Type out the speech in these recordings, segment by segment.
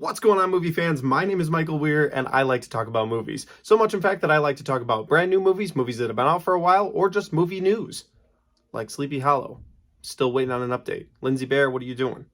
What's going on, movie fans? My name is Michael Weer, and I like to talk about movies. So much, in fact, that I like to talk about brand new movies, movies that have been out for a while, or just movie news. Like Sleepy Hollow. Still waiting on an update. Lindsay Bear, what are you doing?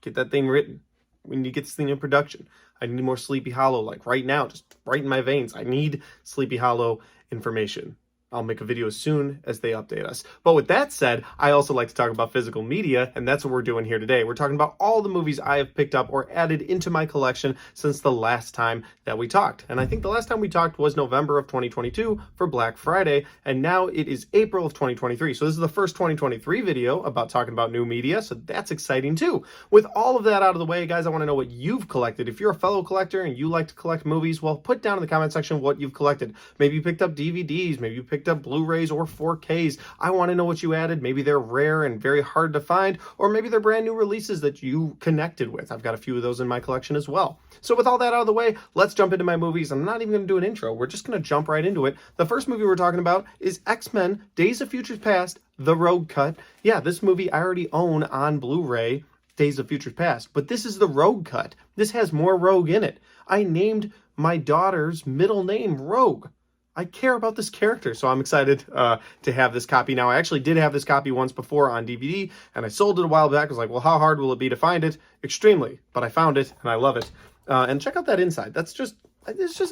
Get that thing written. We need to get this thing in production. I need more Sleepy Hollow, like right now, just right in my veins. I need Sleepy Hollow information. I'll make a video as soon as they update us. But with that said, I also like to talk about physical media, and that's what we're doing here today. We're talking about all the movies I have picked up or added into my collection since the last time that we talked. And I think the last time we talked was November of 2022 for Black Friday, and now it is April of 2023. So this is the first 2023 video about talking about new media, so that's exciting too. With all of that out of the way, guys, I want to know what you've collected. If you're a fellow collector and you like to collect movies, well, put down in the comment section what you've collected. Maybe you picked up DVDs, maybe you picked up Blu-rays or 4Ks. I want to know what you added. Maybe they're rare and very hard to find, or maybe they're brand new releases that you connected with. I've got a few of those in my collection as well. So with all that out of the way, let's jump into my movies. I'm not even going to do an intro. We're just going to jump right into it. The first movie we're talking about is X-Men Days of Futures Past, The Rogue Cut. Yeah, this movie I already own on Blu-ray, Days of Futures Past, but this is the Rogue Cut. This has more Rogue in it. I named my daughter's middle name Rogue. I care about this character, so I'm excited to have this copy now. I actually did have this copy once before on DVD, and I sold it a while back. I was like, well, how hard will it be to find it? Extremely, but I found it, and I love it. And check out that inside. It's just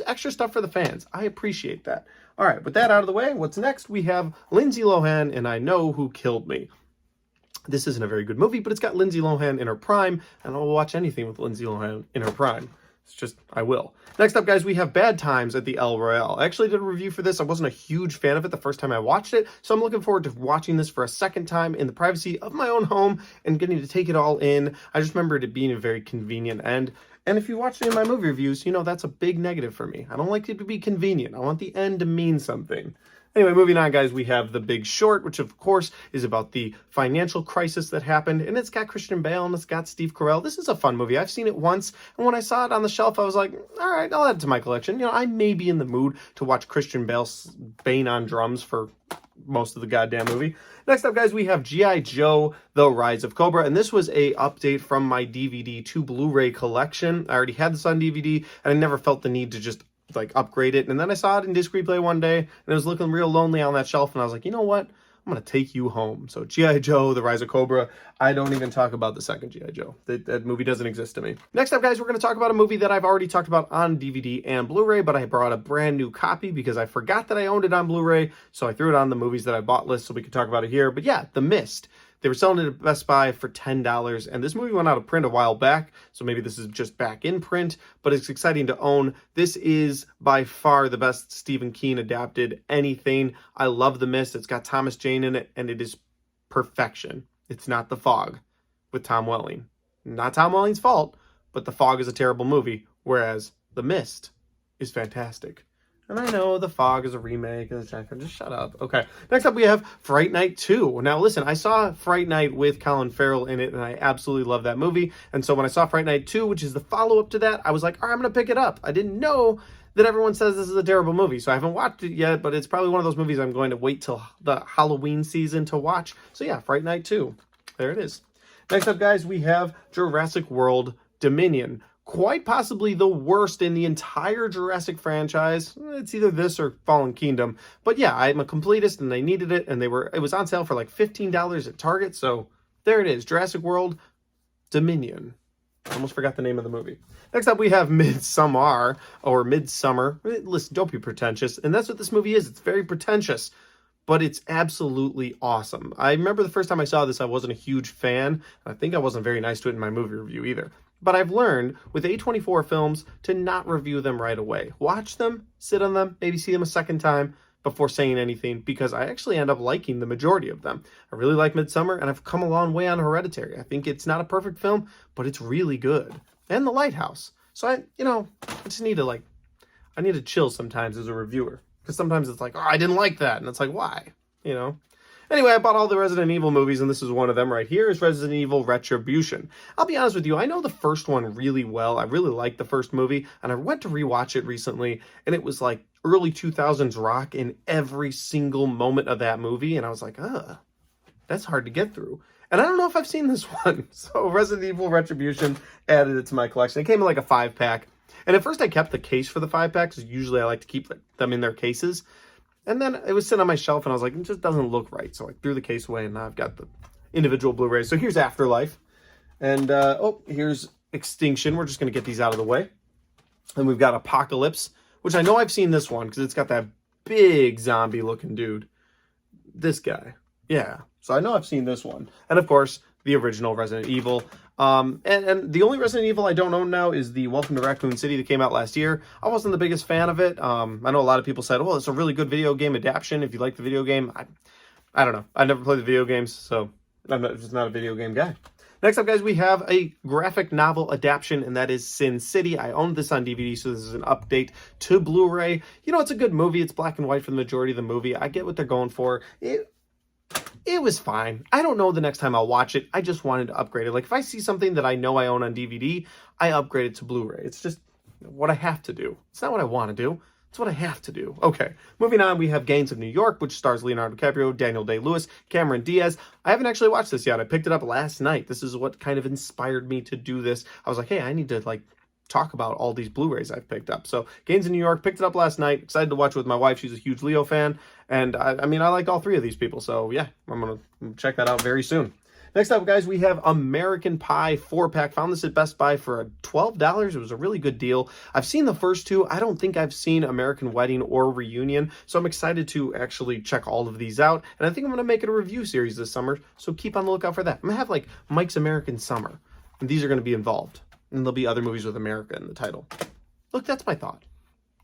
extra stuff for the fans. I appreciate that. All right, with that out of the way, what's next? We have Lindsay Lohan, and I Know Who Killed Me. This isn't a very good movie, but it's got Lindsay Lohan in her prime, and I'll watch anything with Lindsay Lohan in her prime. It's just, I will. Next up, guys, we have Bad Times at the El Royale. I actually did a review for this. I wasn't a huge fan of it the first time I watched it, so I'm looking forward to watching this for a second time in the privacy of my own home and getting to take it all in. I just remember it being a very convenient end. And if you watched any of my movie reviews, you know that's a big negative for me. I don't like it to be convenient. I want the end to mean something. Anyway, moving on, guys, we have The Big Short, which, of course, is about the financial crisis that happened, and it's got Christian Bale and it's got Steve Carell. This is a fun movie. I've seen it once, and when I saw it on the shelf, I was like, all right, I'll add it to my collection. You know, I may be in the mood to watch Christian Bale bang on drums for most of the goddamn movie. Next up, guys, we have G.I. Joe, The Rise of Cobra, and this was a update from my DVD to Blu-ray collection. I already had this on DVD, and I never felt the need to just like upgrade it. And then I saw it in disc replay one day, and it was looking real lonely on that shelf, and I was like, you know what? I'm going to take you home. So G.I. Joe, The Rise of Cobra. I don't even talk about the second G.I. Joe. That movie doesn't exist to me. Next up, guys, we're going to talk about a movie that I've already talked about on DVD and Blu-ray, but I brought a brand new copy because I forgot that I owned it on Blu-ray, so I threw it on the movies that I bought list so we could talk about it here. But yeah, The Mist. They were selling it at Best Buy for $10, and this movie went out of print a while back, so maybe this is just back in print, but it's exciting to own. This is by far the best Stephen King adapted anything. I love The Mist. It's got Thomas Jane in it, and it is perfection. It's not The Fog with Tom Welling. Not Tom Welling's fault, but The Fog is a terrible movie, whereas The Mist is fantastic. And I know The Fog is a remake. Just shut up. Okay. Next up, we have Fright Night 2. Now, listen, I saw Fright Night with Colin Farrell in it, and I absolutely love that movie. And so when I saw Fright Night 2, which is the follow-up to that, I was like, all right, I'm going to pick it up. I didn't know that everyone says this is a terrible movie, so I haven't watched it yet, but it's probably one of those movies I'm going to wait till the Halloween season to watch. So yeah, Fright Night 2. There it is. Next up, guys, we have Jurassic World Dominion. Quite possibly the worst in the entire Jurassic franchise. It's either this or Fallen Kingdom. But yeah, I'm a completist and I needed it, and it was on sale for like $15 at Target. So there it is, Jurassic World Dominion. I almost forgot the name of the movie. Next up, we have Midsummer, or Midsummer. Listen, don't be pretentious. And that's what this movie is. It's very pretentious, but it's absolutely awesome. I remember the first time I saw this, I wasn't a huge fan. I think I wasn't very nice to it in my movie review either. But I've learned with A24 films to not review them right away. Watch them, sit on them, maybe see them a second time before saying anything, because I actually end up liking the majority of them. I really like Midsummer, and I've come a long way on Hereditary. I think it's not a perfect film, but it's really good. And The Lighthouse. So I just need to I need to chill sometimes as a reviewer. Because sometimes it's like, oh, I didn't like that. And it's like, why? Anyway, I bought all the Resident Evil movies, and this is one of them right here, is Resident Evil Retribution. I'll be honest with you, I know the first one really well. I really liked the first movie, and I went to rewatch it recently, and it was like early 2000s rock in every single moment of that movie, and I was like, that's hard to get through. And I don't know if I've seen this one. So Resident Evil Retribution, added it to my collection. It came in like a 5-pack. And at first I kept the case for the 5-pack, because usually I like to keep them in their cases. And then it was sitting on my shelf, and I was like, it just doesn't look right. So I threw the case away, and now I've got the individual Blu-rays. So here's Afterlife. And, here's Extinction. We're just going to get these out of the way. And we've got Apocalypse, which I know I've seen this one, because it's got that big zombie-looking dude. This guy. Yeah. So I know I've seen this one. And, of course, the original Resident Evil. And the only Resident Evil I don't own now is the Welcome to Raccoon City that came out last year. I wasn't the biggest fan of it. I know a lot of people said, well, it's a really good video game adaptation if you like the video game. I don't know. I never played the video games, so I'm just not a video game guy. Next up, guys, we have a graphic novel adaptation, and that is Sin City. I owned this on DVD, so this is an update to Blu-ray. You know, it's a good movie. It's black and white for the majority of the movie. I get what they're going for. It was fine. I don't know the next time I'll watch it. I just wanted to upgrade it. Like, if I see something that I know I own on DVD, I upgrade it to Blu-ray. It's just what I have to do. It's not what I want to do. It's what I have to do. Okay, moving on, we have Gangs of New York, which stars Leonardo DiCaprio, Daniel Day-Lewis, Cameron Diaz. I haven't actually watched this yet. I picked it up last night. This is what kind of inspired me to do this. I was like, hey, I need to, like, talk about all these Blu-rays I've picked up. So, Gangs of New York, picked it up last night. Excited to watch it with my wife. She's a huge Leo fan. And, I mean, I like all three of these people. So, yeah, I'm going to check that out very soon. Next up, guys, we have American Pie 4-pack. Found this at Best Buy for $12. It was a really good deal. I've seen the first two. I don't think I've seen American Wedding or Reunion, so I'm excited to actually check all of these out. And I think I'm going to make it a review series this summer, so keep on the lookout for that. I'm going to have, like, Mike's American Summer, and these are going to be involved. And there'll be other movies with America in the title. Look, that's my thought.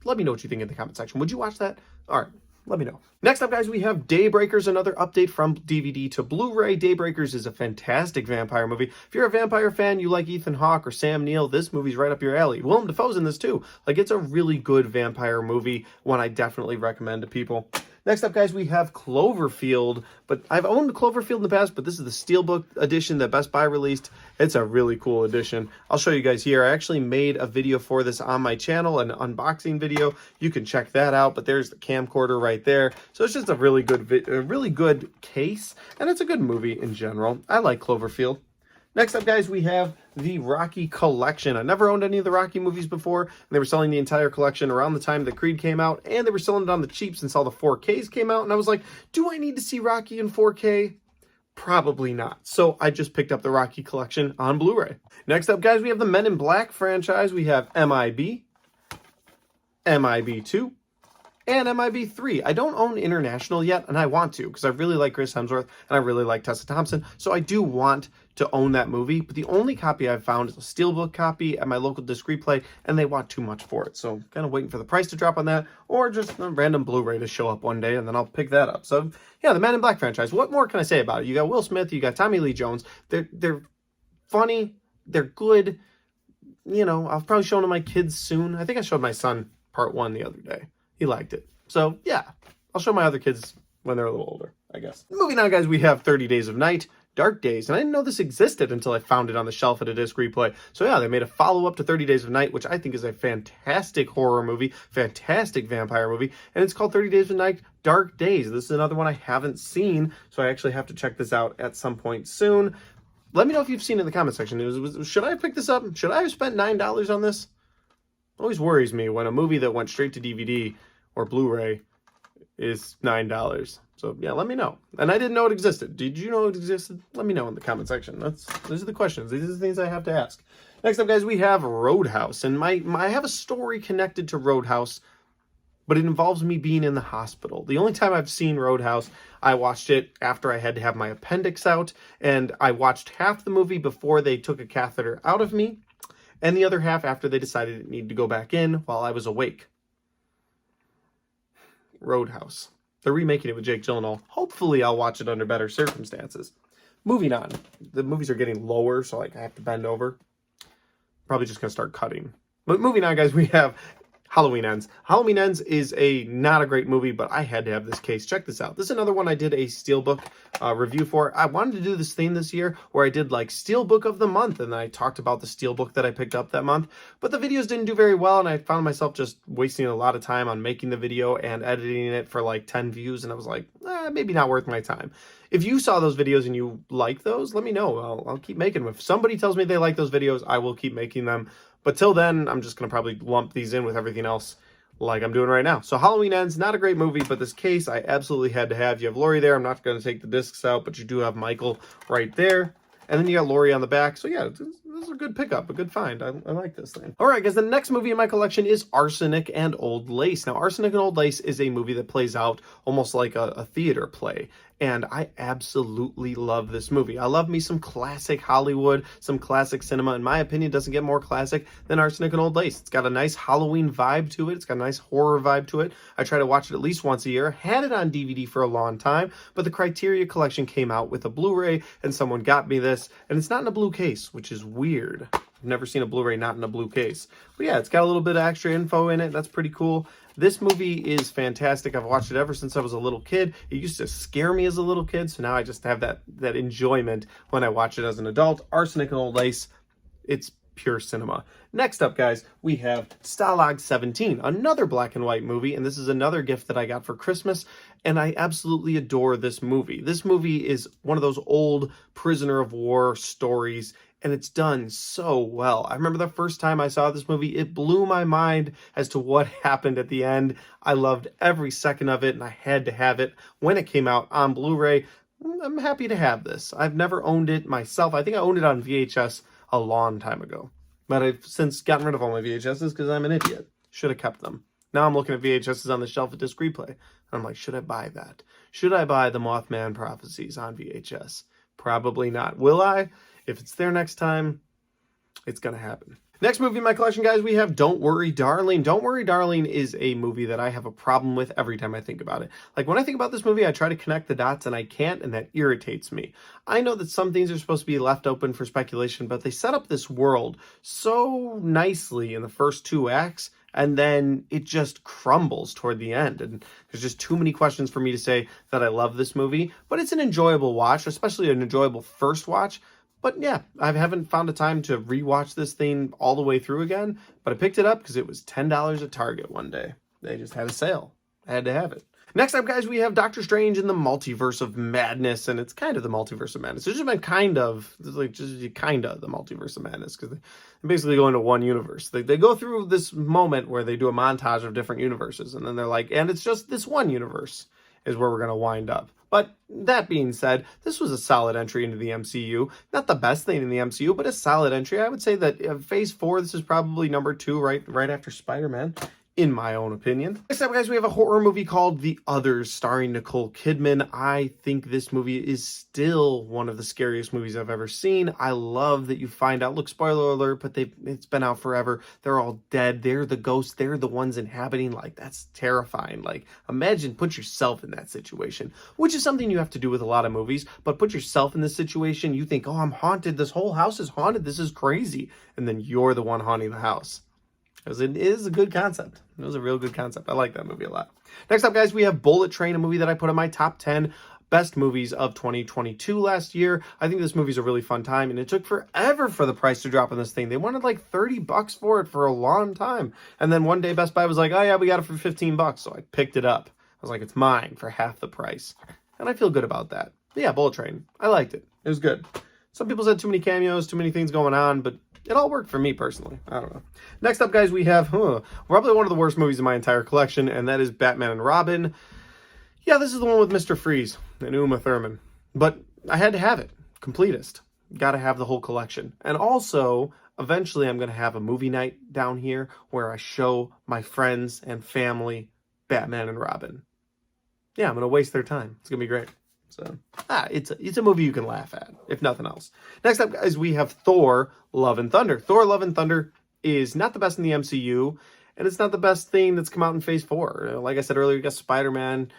Let me know what you think in the comment section. Would you watch that? All right. Let me know. Next up, guys, we have Daybreakers, another update from DVD to Blu-ray. Daybreakers is a fantastic vampire movie. If you're a vampire fan, you like Ethan Hawke or Sam Neill, this movie's right up your alley. Willem Dafoe's in this too. Like, it's a really good vampire movie, one I definitely recommend to people. Next up, guys, we have Cloverfield, but I've owned Cloverfield in the past, but this is the Steelbook edition that Best Buy released. It's a really cool edition. I'll show you guys here. I actually made a video for this on my channel, an unboxing video. You can check that out, but there's the camcorder right there. So it's just a really good case, and it's a good movie in general. I like Cloverfield. Next up, guys, we have the Rocky collection. I never owned any of the Rocky movies before, and they were selling the entire collection around the time that Creed came out, and they were selling it on the cheap since all the 4Ks came out, and I was like, do I need to see Rocky in 4K? Probably not. So I just picked up the Rocky collection on Blu-ray. Next up, guys, we have the Men in Black franchise. We have MIB, MIB2, and MIB3. I don't own International yet, and I want to, because I really like Chris Hemsworth, and I really like Tessa Thompson, so I do want to own that movie, but the only copy I've found is a Steelbook copy at my local disc replay, and they want too much for it, so I'm kind of waiting for the price to drop on that, or just a random Blu-ray to show up one day, and then I'll pick that up. So, yeah, the Men in Black franchise, what more can I say about it? You got Will Smith, you got Tommy Lee Jones, they're funny, they're good, you know, I'll probably show them to my kids soon. I think I showed my son part 1 the other day. He liked it. So, yeah, I'll show my other kids when they're a little older, I guess. Moving on, guys, we have 30 Days of Night, Dark Days, and I didn't know this existed until I found it on the shelf at a disc replay. So yeah, they made a follow-up to 30 Days of Night, which I think is a fantastic horror movie, fantastic vampire movie, and it's called 30 Days of Night, Dark Days. This is another one I haven't seen, so I actually have to check this out at some point soon. Let me know if you've seen it in the comment section. Should I have picked this up? Should I have spent $9 on this? It always worries me when a movie that went straight to DVD or Blu-ray is $9. So yeah, let me know. And I didn't know it existed. Did you know it existed? Let me know in the comment section. Those are the questions. These are the things I have to ask. Next up, guys, we have Roadhouse. And I have a story connected to Roadhouse, but it involves me being in the hospital. The only time I've seen Roadhouse, I watched it after I had to have my appendix out, and I watched half the movie before they took a catheter out of me, and the other half after they decided it needed to go back in while I was awake. Roadhouse. They're remaking it with Jake Gyllenhaal. Hopefully I'll watch it under better circumstances. Moving on. The movies are getting lower, so like I have to bend over. Probably just going to start cutting. But moving on, guys, we have Halloween Ends. Halloween Ends is not a great movie, but I had to have this case. Check this out. This is another one I did a Steelbook review for. I wanted to do this thing this year where I did like Steelbook of the month, and then I talked about the Steelbook that I picked up that month, but the videos didn't do very well, and I found myself just wasting a lot of time on making the video and editing it for like 10 views, and I was like, maybe not worth my time. If you saw those videos and you like those, let me know. I'll keep making them. If somebody tells me they like those videos, I will keep making them. But till then, I'm just going to probably lump these in with everything else like I'm doing right now. So Halloween Ends, not a great movie, but this case I absolutely had to have. You have Laurie there. I'm not going to take the discs out, but you do have Michael right there. And then you got Laurie on the back. So yeah, this is a good pickup, a good find. I like this thing. All right, guys, the next movie in my collection is Arsenic and Old Lace. Now, Arsenic and Old Lace is a movie that plays out almost like a theater play. And I absolutely love this movie. I love me some classic Hollywood, some classic cinema. In my opinion, doesn't get more classic than Arsenic and Old Lace. It's got a nice Halloween vibe to it. It's got a nice horror vibe to it. I try to watch it at least once a year. Had it on DVD for a long time, but the Criteria collection came out with a Blu-ray, and someone got me this, and it's not in a blue case, which is weird. I've never seen a Blu-ray not in a blue case. But yeah, it's got a little bit of extra info in it. That's pretty cool. This movie is fantastic. I've watched it ever since I was a little kid. It used to scare me as a little kid, so now I just have that enjoyment when I watch it as an adult. Arsenic and Old Lace, it's pure cinema. Next up, guys, we have Stalag 17, another black and white movie, and this is another gift that I got for Christmas, and I absolutely adore this movie. This movie is one of those old prisoner of war stories, and it's done so well. I remember the first time I saw this movie, it blew my mind as to what happened at the end. I loved every second of it, and I had to have it when it came out on Blu-ray. I'm happy to have this. I've never owned it myself. I think I owned it on VHS a long time ago, but I've since gotten rid of all my VHSs because I'm an idiot. Should have kept them. Now I'm looking at VHSs on the shelf at Disc Replay, and I'm like, should I buy that? Should I buy the Mothman Prophecies on VHS? Probably not. Will I? If it's there next time, it's going to happen. Next movie in my collection, guys, we have Don't Worry, Darlene. Don't Worry, Darlene is a movie that I have a problem with every time I think about it. Like, when I think about this movie, I try to connect the dots, and I can't, and that irritates me. I know that some things are supposed to be left open for speculation, but they set up this world so nicely in the first 2 acts, and then it just crumbles toward the end. And there's just too many questions for me to say that I love this movie, but it's an enjoyable watch, especially an enjoyable first watch. But yeah, I haven't found a time to rewatch this thing all the way through again, but I picked it up because it was $10 at Target one day. They just had a sale. I had to have it. Next up, guys, we have Doctor Strange in the Multiverse of Madness, and it's kind of the Multiverse of Madness. It's just been kind of the Multiverse of Madness, because they basically go into one universe. They go through this moment where they do a montage of different universes, and then they're like, and it's just this one universe is where we're going to wind up. But that being said, this was a solid entry into the MCU. Not the best thing in the MCU, but a solid entry. I would say that Phase 4, this is probably number 2, right after Spider-Man, in my own opinion. Next up, guys, we have a horror movie called The Others, starring Nicole Kidman. I think this movie is still one of the scariest movies I've ever seen. I love that you find out, look, spoiler alert, but it's been out forever. They're all dead. They're the ghosts. They're the ones inhabiting. Like, that's terrifying. Like, imagine, put yourself in that situation, which is something you have to do with a lot of movies, but put yourself in this situation. You think, oh, I'm haunted. This whole house is haunted. This is crazy. And then you're the one haunting the house. Because it is a good concept. It was a real good concept. I like that movie a lot. Next up, guys, we have Bullet Train, a movie that I put in my top 10 best movies of 2022 last year. I think this movie's a really fun time, and it took forever for the price to drop on this thing. They wanted like $30 for it for a long time. And then one day Best Buy was like, oh yeah, we got it for $15. So I picked it up. I was like, it's mine for half the price. And I feel good about that. But yeah, Bullet Train. I liked it. It was good. Some people said too many cameos, too many things going on, but it all worked for me personally. I don't know. Next up, guys, we have probably one of the worst movies in my entire collection, and that is Batman and Robin. Yeah, this is the one with Mr. Freeze and Uma Thurman. But I had to have it. Completist. Got to have the whole collection. And also, eventually I'm going to have a movie night down here where I show my friends and family Batman and Robin. Yeah, I'm going to waste their time. It's going to be great. So, it's a movie you can laugh at, if nothing else. Next up, guys, we have Thor, Love and Thunder. Thor, Love and Thunder is not the best in the MCU, and it's not the best thing that's come out in Phase 4. Like I said earlier, you got Spider-Man,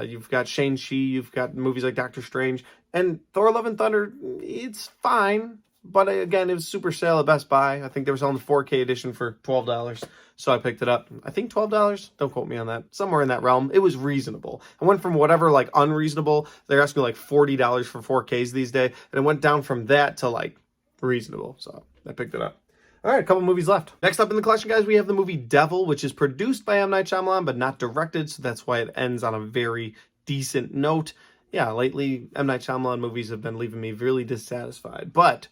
you've got Shang-Chi, you've got movies like Doctor Strange, and Thor, Love and Thunder, it's fine. but again, it was super sale at Best Buy. I think they were selling the 4K edition for $12. So I picked it up. I think $12. Don't quote me on that. Somewhere in that realm. It was reasonable. I went from whatever like unreasonable. They're asking like $40 for 4Ks these days. And it went down from that to like reasonable. So I picked it up. All right, a couple movies left. Next up in the collection, guys, we have the movie Devil, which is produced by M. Night Shyamalan, but not directed. So that's why it ends on a very decent note. Yeah, lately, M. Night Shyamalan movies have been leaving me really dissatisfied. But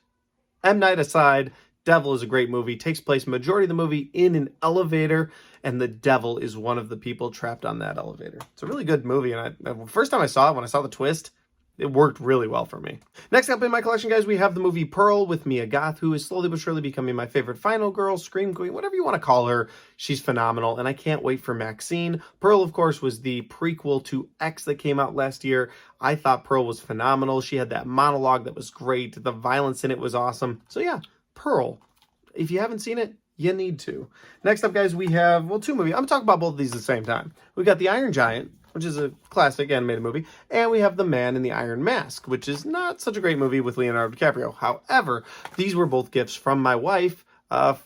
M. Night aside, Devil is a great movie. Takes place majority of the movie in an elevator, and the devil is one of the people trapped on that elevator. It's a really good movie, and first time I saw it, when I saw the twist, it worked really well for me. Next up in my collection, guys, we have the movie Pearl with Mia Goth, who is slowly but surely becoming my favorite final girl, scream queen, whatever you want to call her. She's phenomenal, and I can't wait for Maxine. Pearl, of course, was the prequel to X that came out last year. I thought Pearl was phenomenal. She had that monologue that was great. The violence in it was awesome. So yeah, Pearl. If you haven't seen it, you need to. Next up, guys, we have, well, two movies. I'm talking about both of these at the same time. We got The Iron Giant, which is a classic animated movie, and we have The Man in the Iron Mask, which is not such a great movie with Leonardo DiCaprio. However, these were both gifts from my wife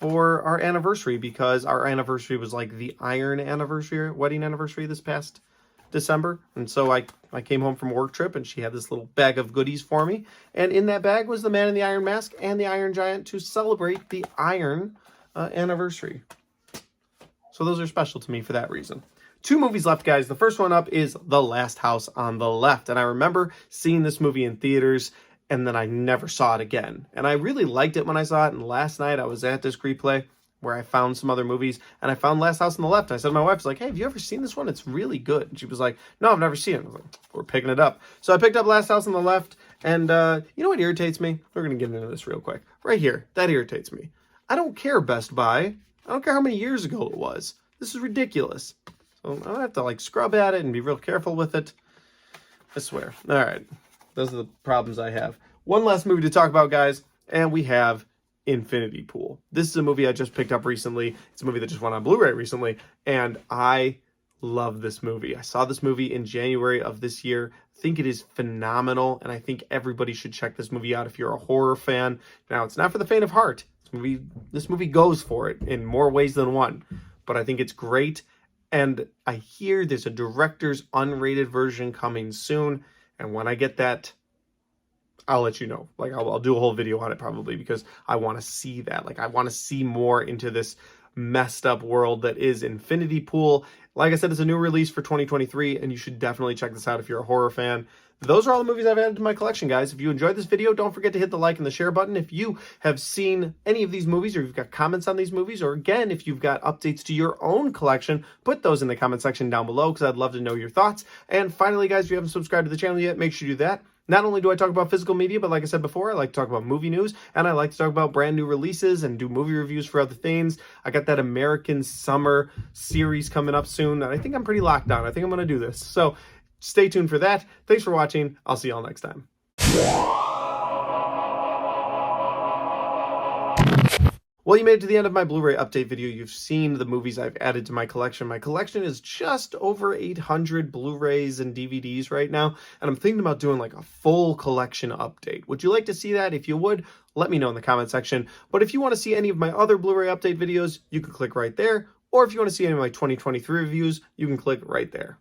for our anniversary, because our anniversary was like the Iron anniversary, wedding anniversary this past December. And so I came home from a work trip, and she had this little bag of goodies for me. And in that bag was The Man in the Iron Mask and The Iron Giant to celebrate the Iron anniversary. So those are special to me for that reason. Two movies left, guys. The first one up is The Last House on the Left. And I remember seeing this movie in theaters, and then I never saw it again. And I really liked it when I saw it. And last night I was at Disc Replay where I found some other movies, and I found Last House on the Left. I said to my wife, I was like, hey, have you ever seen this one? It's really good. And she was like, no, I've never seen it. I was like, we're picking it up. So I picked up Last House on the Left, and you know what irritates me? We're going to get into this real quick. Right here, that irritates me. I don't care, Best Buy. I don't care how many years ago it was. This is ridiculous. So I have to like scrub at it and be real careful with it. I swear. All right. Those are the problems I have. One last movie to talk about, guys, and we have Infinity Pool. This is a movie I just picked up recently. It's a movie that just went on Blu-ray recently, and I love this movie. I saw this movie in January of this year. I think it is phenomenal, and I think everybody should check this movie out if you're a horror fan. Now, it's not for the faint of heart. This movie goes for it in more ways than one, but I think it's great. And I hear there's a director's unrated version coming soon, and when I get that, I'll let you know. Like, I'll do a whole video on it probably, because I want to see that. Like, I want to see more into this messed up world that is Infinity Pool. Like I said, it's a new release for 2023, and you should definitely check this out if you're a horror fan. Those are all the movies I've added to my collection, guys. If you enjoyed this video, don't forget to hit the like and the share button. If you have seen any of these movies, or you've got comments on these movies, or again, if you've got updates to your own collection, put those in the comment section down below, because I'd love to know your thoughts. And finally, guys, if you haven't subscribed to the channel yet, make sure you do that. Not only do I talk about physical media, but like I said before, I like to talk about movie news, and I like to talk about brand new releases and do movie reviews for other things. I got that American Summer series coming up soon, and I think I'm pretty locked on. I think I'm going to do this. So stay tuned for that. Thanks for watching. I'll see y'all next time. Well, you made it to the end of my Blu-ray update video. You've seen the movies I've added to my collection. My collection is just over 800 Blu-rays and DVDs right now, and I'm thinking about doing like a full collection update. Would you like to see that? If you would, let me know in the comment section. But if you want to see any of my other Blu-ray update videos, you can click right there. Or if you want to see any of my 2023 reviews, you can click right there.